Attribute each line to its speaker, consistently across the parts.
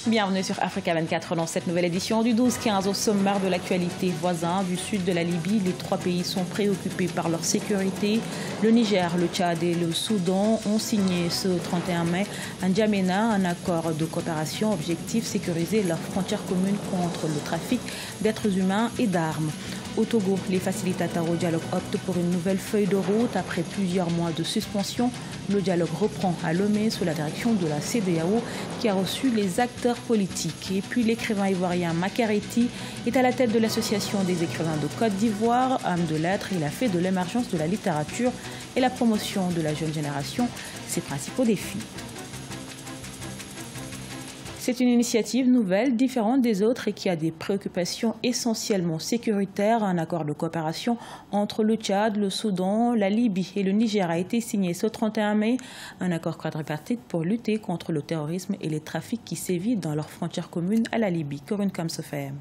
Speaker 1: Bienvenue sur Africa 24 dans cette nouvelle édition du 12-15 au sommaire de l'actualité. Voisins du sud de la Libye, les trois pays sont préoccupés par leur sécurité. Le Niger, le Tchad et le Soudan ont signé ce 31 mai à N'Djamena un accord de coopération objectif sécuriser leurs frontières communes contre le trafic d'êtres humains et d'armes. Au Togo, les facilitateurs au dialogue optent pour une nouvelle feuille de route. Après plusieurs mois de suspension, le dialogue reprend à Lomé sous la direction de la CEDEAO qui a reçu les acteurs politiques. Et puis l'écrivain ivoirien Makareti est à la tête de l'association des écrivains de Côte d'Ivoire. Homme de lettres, il a fait de l'émergence de la littérature et la promotion de la jeune génération ses principaux défis. C'est une initiative nouvelle, différente des autres et qui a des préoccupations essentiellement sécuritaires. Un accord de coopération entre le Tchad, le Soudan, la Libye et le Niger a été signé ce 31 mai. Un accord quadripartite pour lutter contre le terrorisme et les trafics qui sévissent dans leurs frontières communes à la Libye. Corinne Kamsofem.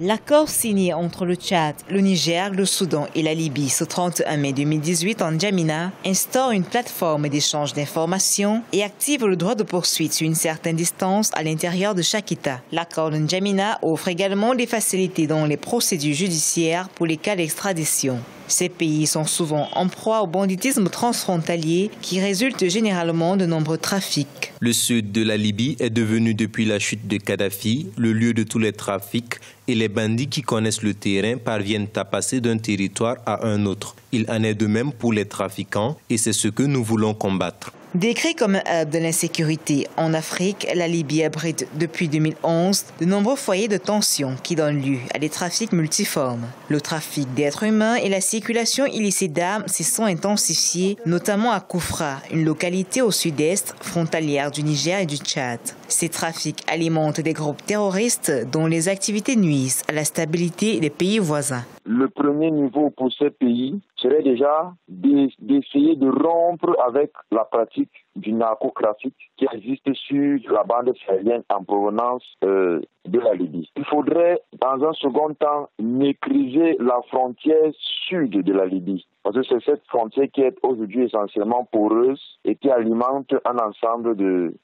Speaker 2: L'accord signé entre le Tchad, le Niger, le Soudan et la Libye ce 31 mai 2018 en N'Djamena instaure une plateforme d'échange d'informations et active le droit de poursuite sur une certaine distance à l'intérieur de chaque État. L'accord de N'Djamena offre également des facilités dans les procédures judiciaires pour les cas d'extradition. Ces pays sont souvent en proie au banditisme transfrontalier qui résulte généralement de nombreux trafics.
Speaker 3: Le sud de la Libye est devenu depuis la chute de Kadhafi le lieu de tous les trafics et les bandits qui connaissent le terrain parviennent à passer d'un territoire à un autre. Il en est de même pour les trafiquants et c'est ce que nous voulons combattre.
Speaker 2: Décrit comme un hub de l'insécurité en Afrique, la Libye abrite depuis 2011 de nombreux foyers de tension qui donnent lieu à des trafics multiformes. Le trafic d'êtres humains et la circulation illicite d'armes s'y sont intensifiés, notamment à Koufra, une localité au sud-est, frontalière du Niger et du Tchad. Ces trafics alimentent des groupes terroristes dont les activités nuisent à la stabilité des pays voisins.
Speaker 4: Le premier niveau pour ces pays serait déjà d'essayer de rompre avec la pratique du narcotrafic qui existe sur la bande sahélienne en provenance de la Libye. Il faudrait, dans un second temps, maîtriser la frontière sud de la Libye. Parce que c'est cette frontière qui est aujourd'hui essentiellement poreuse et qui alimente un ensemble de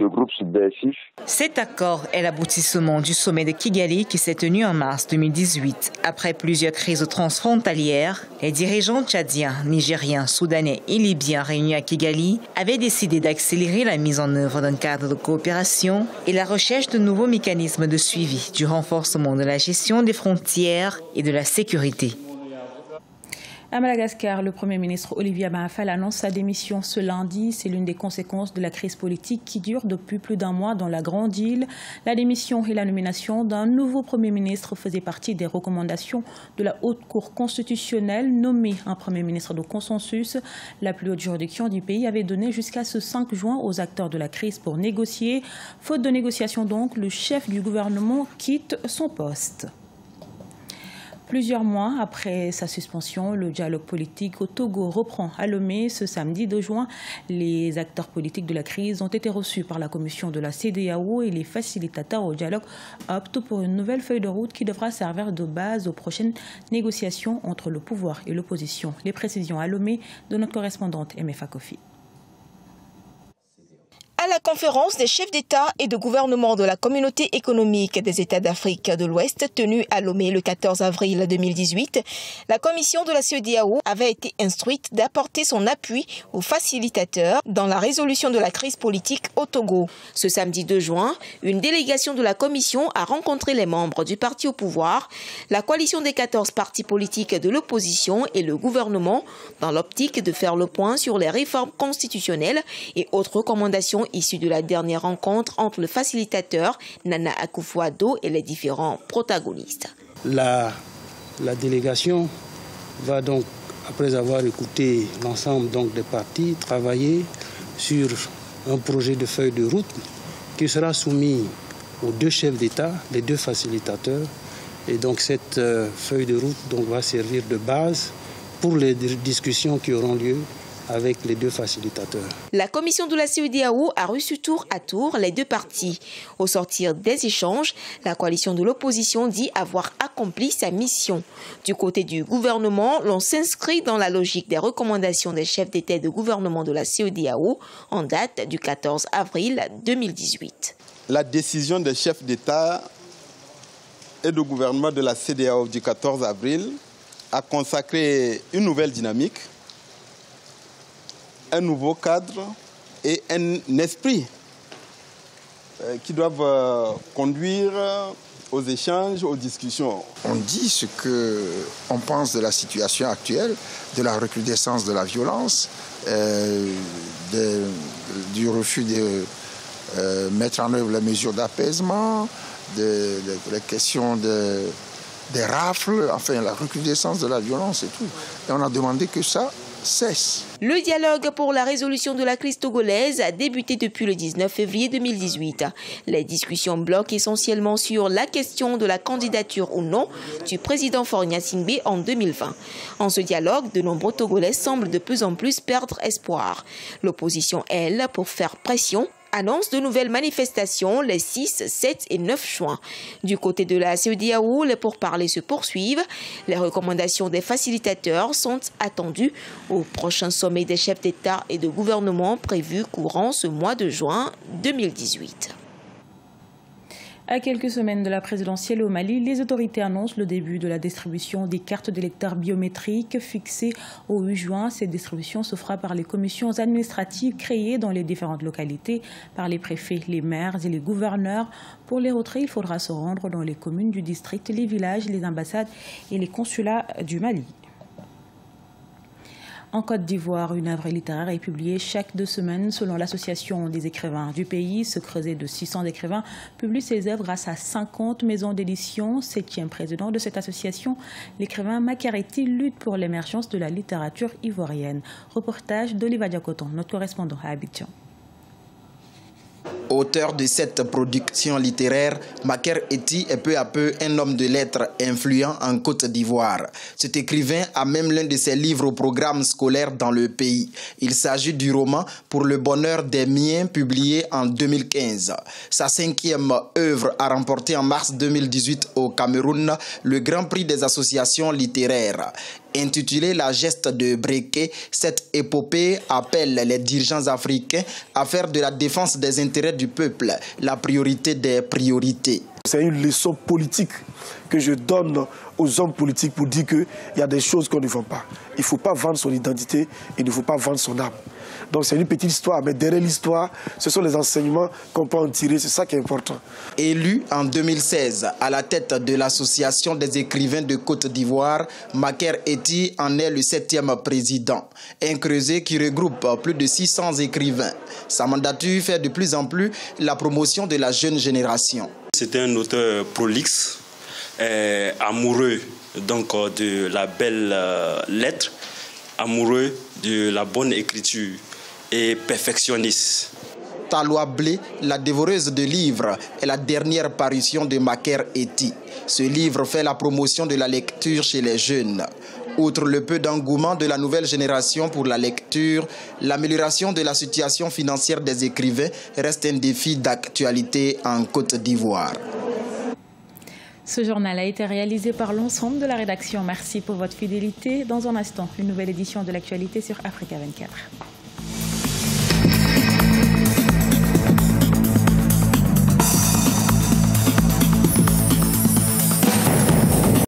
Speaker 4: groupes subversifs.
Speaker 2: Cet accord est l'aboutissement du sommet de Kigali qui s'est tenu en mars 2018. Après plusieurs crises transfrontalières, les dirigeants tchadiens, nigériens, soudanais et libyens réunis à Kigali avaient décidé d'accélérer la mise en œuvre d'un cadre de coopération et la recherche de nouveaux mécanismes de suivi du renforcement de la gestion des frontières et de la sécurité.
Speaker 1: À Madagascar, le Premier ministre Olivier Abahafal annonce sa démission ce lundi. C'est l'une des conséquences de la crise politique qui dure depuis plus d'un mois dans la Grande Île. La démission et la nomination d'un nouveau Premier ministre faisaient partie des recommandations de la Haute Cour constitutionnelle. Nommer un Premier ministre de consensus, la plus haute juridiction du pays avait donné jusqu'à ce 5 juin aux acteurs de la crise pour négocier. Faute de négociation donc, le chef du gouvernement quitte son poste. Plusieurs mois après sa suspension, le dialogue politique au Togo reprend à Lomé ce samedi 2 juin. Les acteurs politiques de la crise ont été reçus par la commission de la CEDEAO et les facilitateurs au dialogue optent pour une nouvelle feuille de route qui devra servir de base aux prochaines négociations entre le pouvoir et l'opposition. Les précisions à Lomé de notre correspondante MFA Kofi.
Speaker 5: À la conférence des chefs d'État et de gouvernement de la Communauté économique des États d'Afrique de l'Ouest tenue à Lomé le 14 avril 2018, la commission de la CEDEAO avait été instruite d'apporter son appui aux facilitateurs dans la résolution de la crise politique au Togo. Ce samedi 2 juin, une délégation de la commission a rencontré les membres du parti au pouvoir, la coalition des 14 partis politiques de l'opposition et le gouvernement dans l'optique de faire le point sur les réformes constitutionnelles et autres recommandations issu de la dernière rencontre entre le facilitateur Nana Akufo-Addo et les différents protagonistes.
Speaker 6: La délégation va donc, après avoir écouté l'ensemble des partis, travailler sur un projet de feuille de route qui sera soumis aux 2 chefs d'État, les 2 facilitateurs. Et donc cette feuille de route va servir de base pour les discussions qui auront lieu avec les deux facilitateurs.
Speaker 5: La commission de la CEDEAO a reçu tour à tour les deux parties. Au sortir des échanges, la coalition de l'opposition dit avoir accompli sa mission. Du côté du gouvernement, l'on s'inscrit dans la logique des recommandations des chefs d'État et de gouvernement de la CEDEAO en date du 14 avril 2018.
Speaker 7: La décision des chefs d'État et de gouvernement de la CEDEAO du 14 avril a consacré une nouvelle dynamique, un nouveau cadre et un esprit qui doivent conduire aux échanges, aux discussions.
Speaker 8: On dit ce qu'on pense de la situation actuelle, de la recrudescence de la violence, du refus de mettre en œuvre les mesures d'apaisement, des questions des rafles, enfin la recrudescence de la violence et tout. Et on a demandé que ça cesse.
Speaker 5: Le dialogue pour la résolution de la crise togolaise a débuté depuis le 19 février 2018. Les discussions bloquent essentiellement sur la question de la candidature ou non du président Faure Gnassingbé en 2020. En ce dialogue, de nombreux Togolais semblent de plus en plus perdre espoir. L'opposition, elle, pour faire pression, annonce de nouvelles manifestations les 6, 7 et 9 juin. Du côté de la CEDEAO, les pourparlers se poursuivent. Les recommandations des facilitateurs sont attendues au prochain sommet des chefs d'État et de gouvernement prévu courant ce mois de juin 2018.
Speaker 1: À quelques semaines de la présidentielle au Mali, les autorités annoncent le début de la distribution des cartes d'électeurs biométriques fixées au 8 juin. Cette distribution se fera par les commissions administratives créées dans les différentes localités par les préfets, les maires et les gouverneurs. Pour les retraits, il faudra se rendre dans les communes du district, les villages, les ambassades et les consulats du Mali. En Côte d'Ivoire, une œuvre littéraire est publiée chaque 2 semaines selon l'association des écrivains du pays. Ce creuset de 600 écrivains publie ses œuvres grâce à 50 maisons d'édition. 7e président de cette association, l'écrivain Makareti lutte pour l'émergence de la littérature ivoirienne. Reportage d'Oliva Diakoton, notre correspondant à Abidjan.
Speaker 9: Auteur de cette production littéraire, Makareti est peu à peu un homme de lettres influent en Côte d'Ivoire. Cet écrivain a même l'un de ses livres au programme scolaire dans le pays. Il s'agit du roman Pour le bonheur des miens, publié en 2015. Sa 5e œuvre a remporté en mars 2018 au Cameroun le Grand Prix des associations littéraires. Intitulée La geste de Breké, cette épopée appelle les dirigeants africains à faire de la défense des intérêts du peuple la priorité des priorités.
Speaker 10: C'est une leçon politique que je donne aux hommes politiques pour dire qu'il y a des choses qu'on ne vend pas. Il ne faut pas vendre son identité, il ne faut pas vendre son âme. Donc c'est une petite histoire, mais derrière l'histoire, ce sont les enseignements qu'on peut en tirer, c'est ça qui est important.
Speaker 9: Élu en 2016 à la tête de l'association des écrivains de Côte d'Ivoire, Makareti en est le 7e président. Un creuset qui regroupe plus de 600 écrivains. Sa mandature fait de plus en plus la promotion de la jeune génération.
Speaker 11: C'est un auteur prolixe, amoureux donc, de la belle lettre, amoureux de la bonne écriture et perfectionniste.
Speaker 9: Taloa Blé, la dévoreuse de livres, est la dernière parution de Makareti. Ce livre fait la promotion de la lecture chez les jeunes. Outre le peu d'engouement de la nouvelle génération pour la lecture, l'amélioration de la situation financière des écrivains reste un défi d'actualité en Côte d'Ivoire.
Speaker 1: Ce journal a été réalisé par l'ensemble de la rédaction. Merci pour votre fidélité. Dans un instant, une nouvelle édition de l'actualité sur Africa 24.